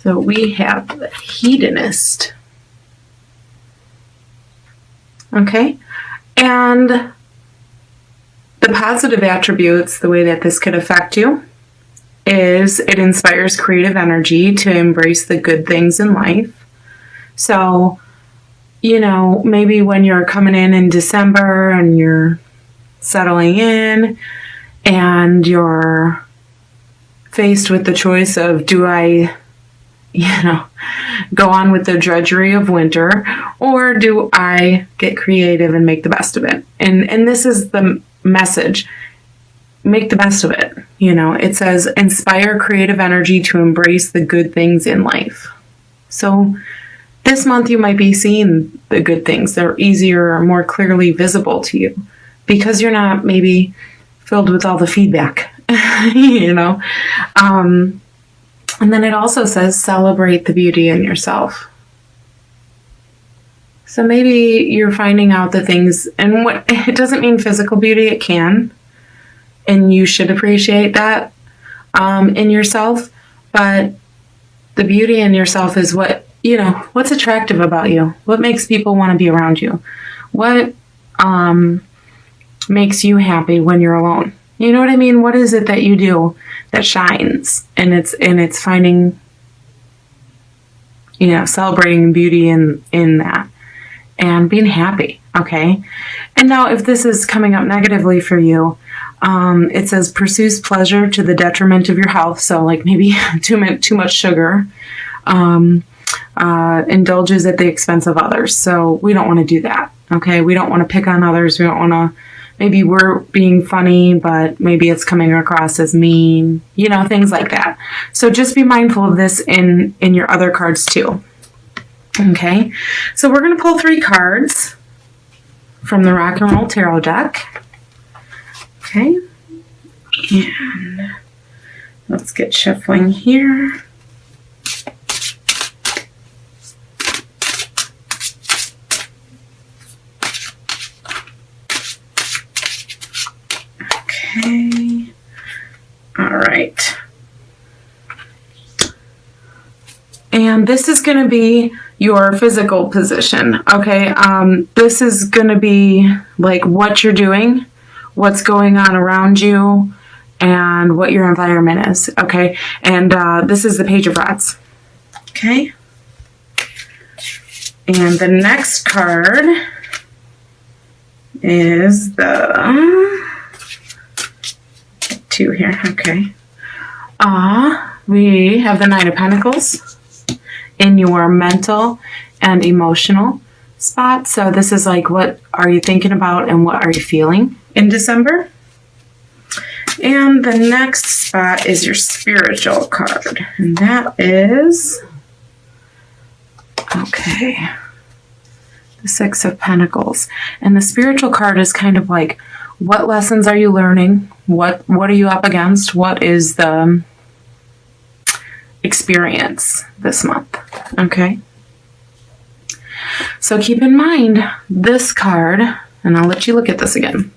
So we have the hedonist. Okay. And the positive attributes, the way that this could affect you, is it inspires creative energy to embrace the good things in life. So, you know, maybe when you're coming in December and you're settling in and you're faced with the choice of, do I, you know, go on with the drudgery of winter, or do I get creative and make the best of it? And this is the message. Make the best of it. You know, it says inspire creative energy to embrace the good things in life. So this month you might be seeing the good things. They're easier or more clearly visible to you because you're not maybe filled with all the feedback, you know. And then it also says celebrate the beauty in yourself. So maybe you're finding out the things, and what it doesn't mean physical beauty, it can. And you should appreciate that in yourself. But the beauty in yourself is what, you know, what's attractive about you? What makes people want to be around you? What makes you happy when you're alone? You know what I mean? What is it that you do that shines? And it's finding, you know, celebrating beauty in that and being happy. Okay. And now if this is coming up negatively for you, it says pursues pleasure to the detriment of your health. So like maybe too much sugar, indulges at the expense of others. So we don't want to do that. Okay. We don't want to pick on others. We don't want to, maybe we're being funny, but maybe it's coming across as mean, you know, things like that. So just be mindful of this in your other cards too. Okay. So we're going to pull 3 cards from the Rock and Roll Tarot deck. Okay, and let's get shuffling here. Okay, all right. And this is going to be your physical position, okay? This is going to be like what you're doing, what's going on around you, and what your environment is, okay? And this is the Page of Rods, okay? And the next card is the 2 here, okay? We have the 9 of Pentacles in your mental and emotional spot. So this is like, what are you thinking about and what are you feeling in December? And the next spot is your spiritual card. And that is, okay, the 6 of Pentacles. And the spiritual card is kind of like, what lessons are you learning? What are you up against? What is the experience this month? Okay. So keep in mind this card, and I'll let you look at this again.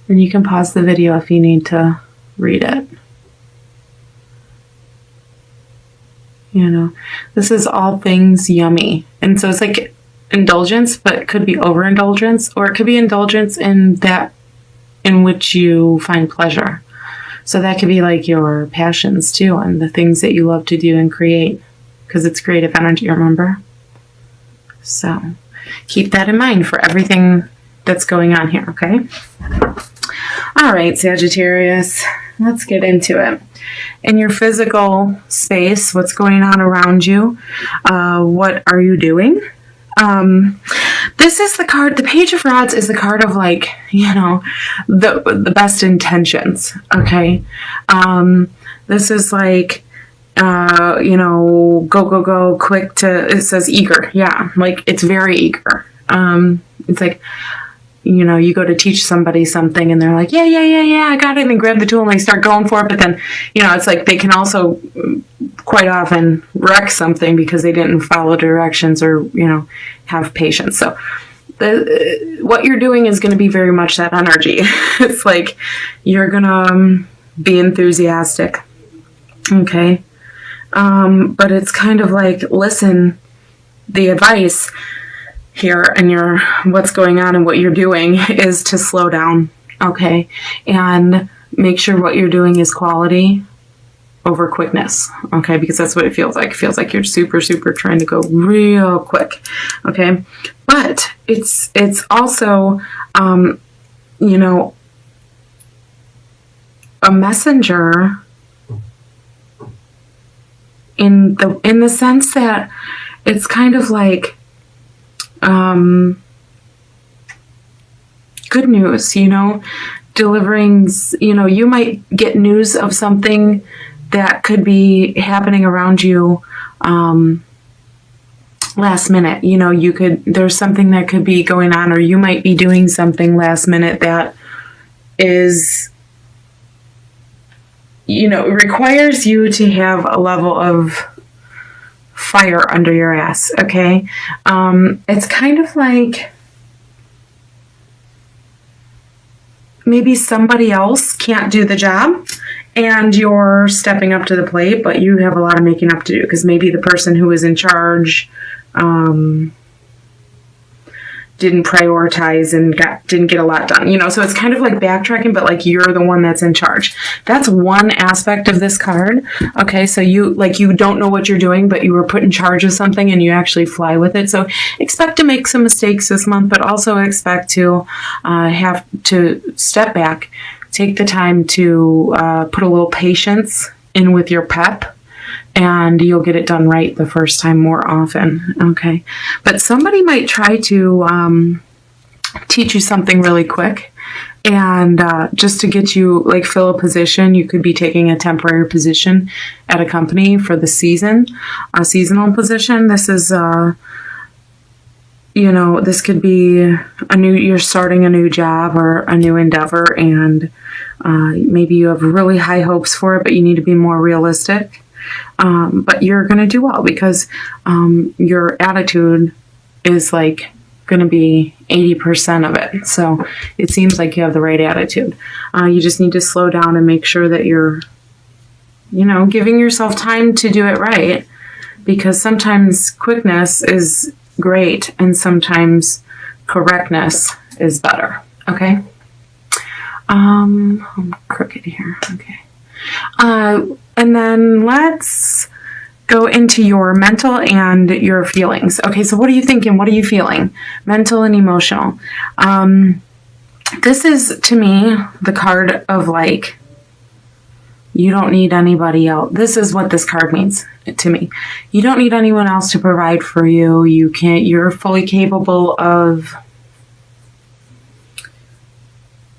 And you can pause the video if you need to read it. You know, this is all things yummy. And so it's like indulgence, but it could be overindulgence, or it could be indulgence in that in which you find pleasure. So that could be like your passions too, and the things that you love to do and create, because it's creative energy, remember? So keep that in mind for everything that's going on here, okay? All right, Sagittarius, let's get into it. In your physical space, what's going on around you? What are you doing? This is the card, the Page of Rods is the card of, like, you know, the best intentions, okay? This is like, you know, go, quick to, it says eager. Yeah, like it's very eager. It's like, you know, you go to teach somebody something and they're like, yeah, I got it. And they grab the tool and they start going for it. But then, you know, it's like they can also quite often wreck something because they didn't follow directions or, you know, have patience. So what you're doing is going to be very much that energy. It's like you're going to be enthusiastic. Okay. But it's kind of like, listen, the advice here and what's going on and what you're doing is to slow down, okay? And make sure what you're doing is quality over quickness, okay? Because that's what it feels like. It feels like you're super, super trying to go real quick, okay? But it's also, you know, a messenger in the sense that it's kind of like good news, you know, delivering, you know, you might get news of something that could be happening around you last minute. You know, there's something that could be going on, or you might be doing something last minute that is, you know, it requires you to have a level of fire under your ass, okay? It's kind of like maybe somebody else can't do the job and you're stepping up to the plate, but you have a lot of making up to do because maybe the person who was in charge didn't prioritize and didn't get a lot done, you know. So it's kind of like backtracking, but like you're the one that's in charge. That's one aspect of this card. Okay, so you don't know what you're doing, but you were put in charge of something and you actually fly with it. So expect to make some mistakes this month, but also expect to have to step back, take the time to put a little patience in with your pep, and you'll get it done right the first time more often, okay? But somebody might try to teach you something really quick, and just to get you, like, fill a position. You could be taking a temporary position at a company for the season, a seasonal position. This is, you know, this could be you're starting a new job or a new endeavor, and maybe you have really high hopes for it, but you need to be more realistic. But you're going to do well because your attitude is like going to be 80% of it. So it seems like you have the right attitude. You just need to slow down and make sure that you're, you know, giving yourself time to do it right, because sometimes quickness is great and sometimes correctness is better. Okay. I'm crooked here. Okay. And then let's go into your mental and your feelings. Okay, so what are you thinking? What are you feeling? Mental and emotional. This is, to me, the card of, like, you don't need anybody else. This is what this card means to me. You don't need anyone else to provide for you. You're fully capable of,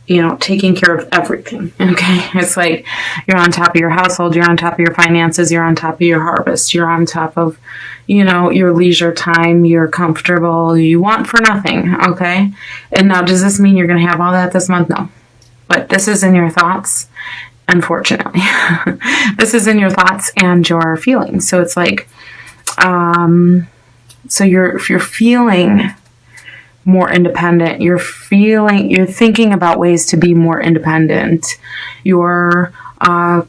you know, taking care of everything, okay? It's like you're on top of your household, you're on top of your finances, you're on top of your harvest, you're on top of, you know, your leisure time, you're comfortable, you want for nothing, okay? And now, does this mean you're going to have all that this month? No. But this is in your thoughts, unfortunately. This is in your thoughts and your feelings. So it's like, so if you're feeling more independent, you're thinking about ways to be more independent, you're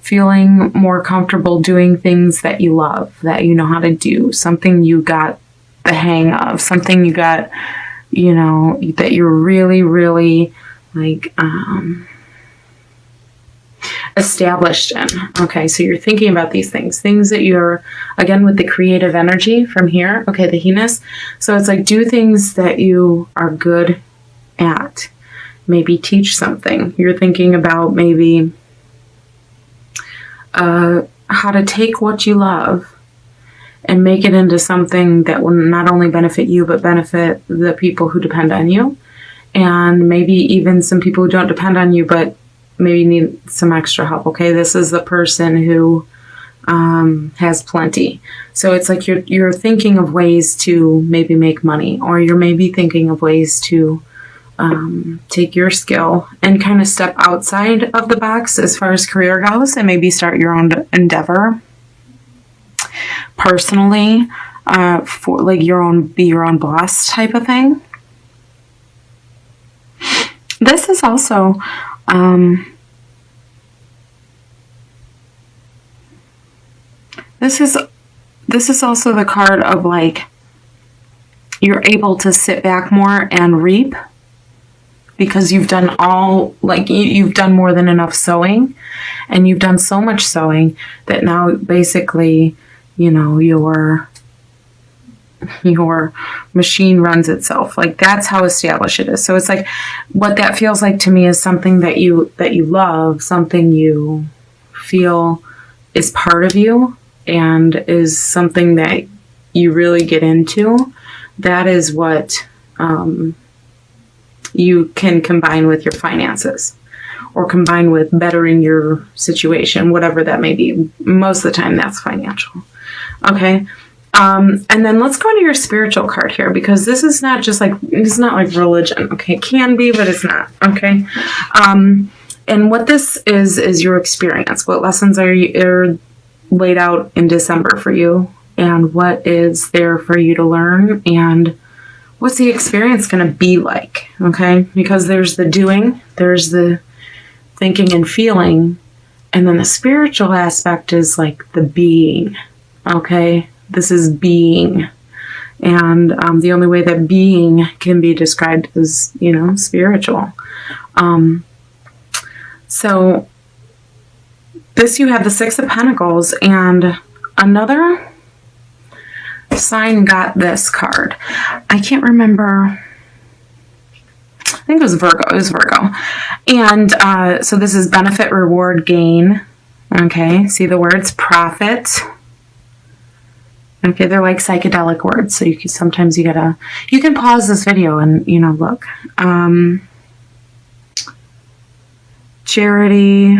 feeling more comfortable doing things that you love, that you know how to do, something you got the hang of, something you got, you know, that you're really, really, like, established in. Okay, so you're thinking about these things that you're, again, with the creative energy from here, okay, the he-ness. So it's like, do things that you are good at. Maybe teach something. You're thinking about maybe how to take what you love and make it into something that will not only benefit you, but benefit the people who depend on you. And maybe even some people who don't depend on you, but maybe need some extra help. Okay, this is the person who has plenty. So it's like you're thinking of ways to maybe make money, or you're maybe thinking of ways to take your skill and kind of step outside of the box as far as career goes, and maybe start your own endeavor personally, for like be your own boss type of thing. This is also This is also the card of like, you're able to sit back more and reap because you've done you've done more than enough sowing, and you've done so much sowing that now basically, you know, your machine runs itself. Like, that's how established it is. So it's like, what that feels like to me is something that you love, something you feel is part of you and is something that you really get into. That is what you can combine with your finances, or combine with bettering your situation, whatever that may be. Most of the time that's financial. Okay. And then let's go to your spiritual card here, because this is not just like, it's not like religion. Okay. It can be, but it's not. Okay. And what this is your experience. What lessons are laid out in December for you, and what is there for you to learn, and what's the experience going to be like? Okay. Because there's the doing, there's the thinking and feeling, and then the spiritual aspect is like the being. Okay. This is being. And the only way that being can be described is, you know, spiritual. So this, you have the Six of Pentacles, and another sign got this card. I can't remember. I think it was Virgo. It was Virgo. And so this is benefit, reward, gain. Okay. See the words profit. Okay. They're like psychedelic words. So sometimes you can pause this video and, you know, look. Charity.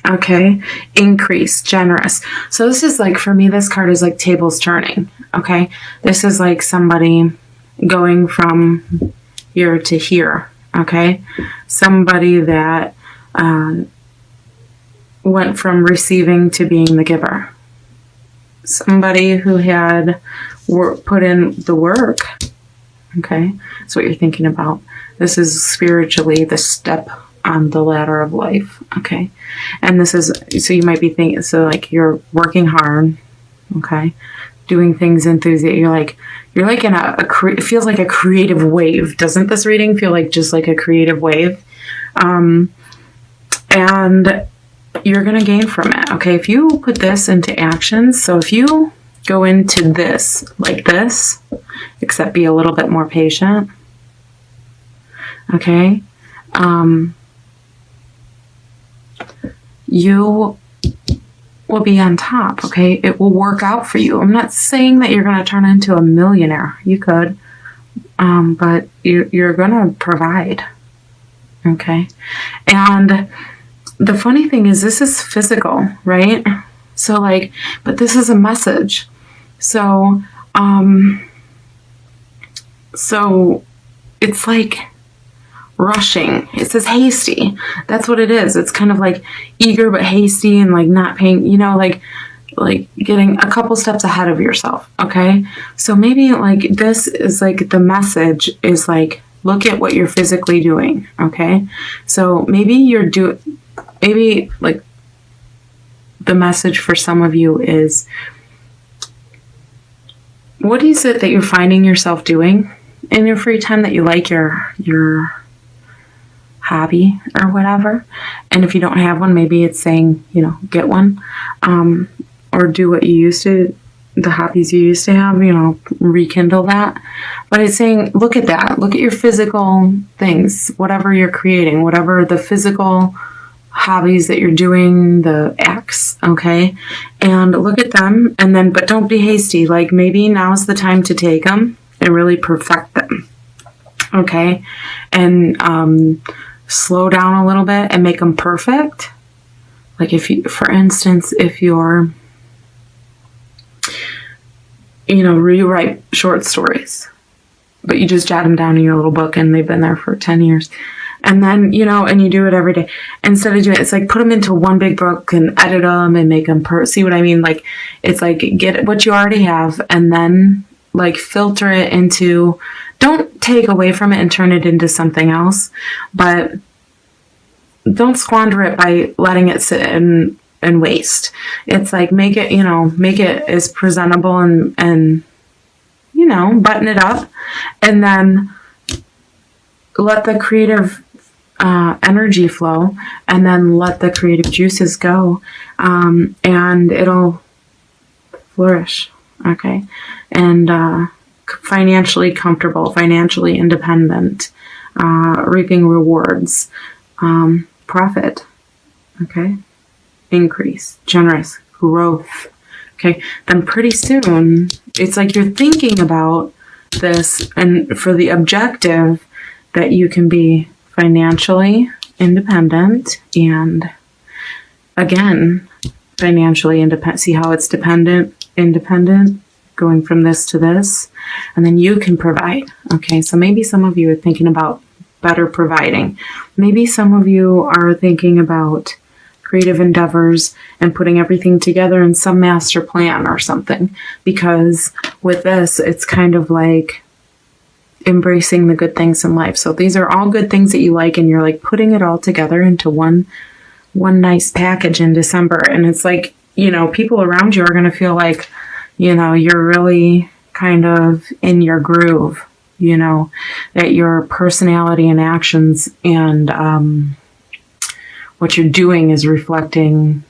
Okay. Increase, generous. So this is like, for me, this card is like tables turning. Okay. This is like somebody going from here to here. Okay. Somebody that went from receiving to being the giver. Somebody who had put in the work. Okay. That's what you're thinking about. This is spiritually the step on the ladder of life. Okay. And this is, so you might be thinking, so like you're working hard. Okay. Doing things enthusiastic. You're like in it feels like a creative wave. Doesn't this reading feel like just like a creative wave? And you're going to gain from it. Okay. If you put this into action, so if you go into this like this, except be a little bit more patient. Okay. You will be on top. Okay. It will work out for you. I'm not saying that you're going to turn into a millionaire. You could, but you're going to provide. Okay. And the funny thing is, this is physical, right? So like, but this is a message. So, so it's like rushing. It says hasty. That's what it is. It's kind of like eager but hasty, and like not paying, you know, like getting a couple steps ahead of yourself. Okay. So maybe like this is like the message is like, look at what you're physically doing. Okay. So maybe maybe like the message for some of you is, what is it that you're finding yourself doing in your free time that you like, your hobby or whatever? And if you don't have one, maybe it's saying, you know, get one, or do what you used to, the hobbies you used to have, you know, rekindle that. But it's saying, look at that. Look at your physical things, whatever you're creating, whatever the physical hobbies that you're doing, the acts, okay? And look at them, and then, but don't be hasty. Like, maybe now's the time to take them and really perfect them, okay? And slow down a little bit and make them perfect. Like if you, for instance, if you're, you know, rewrite short stories, but you just jot them down in your little book and they've been there for 10 years. And then, you know, and you do it every day. Instead of doing it, it's like put them into one big book and edit them and make them see what I mean? Like, it's like get what you already have and then like filter it into, don't take away from it and turn it into something else, but don't squander it by letting it sit and and waste. It's like, make it, make it as presentable and button it up, and then let the creative energy flow, and then let the creative juices go, and it'll flourish. Okay. And financially comfortable, financially independent, reaping rewards, profit. Okay. Increase, generous, growth. Okay. Then pretty soon, it's like you're thinking about this, and for the objective that you can be financially independent, and again, financially independent. See how it's independent, going from this to this, and then you can provide. Okay, so maybe some of you are thinking about better providing. Maybe some of you are thinking about creative endeavors and putting everything together in some master plan or something, because with this, it's kind of like embracing the good things in life. So these are all good things that you like, and you're like putting it all together into one nice package in December. And it's like, people around you are going to feel like, you're really kind of in your groove, that your personality and actions and what you're doing is reflecting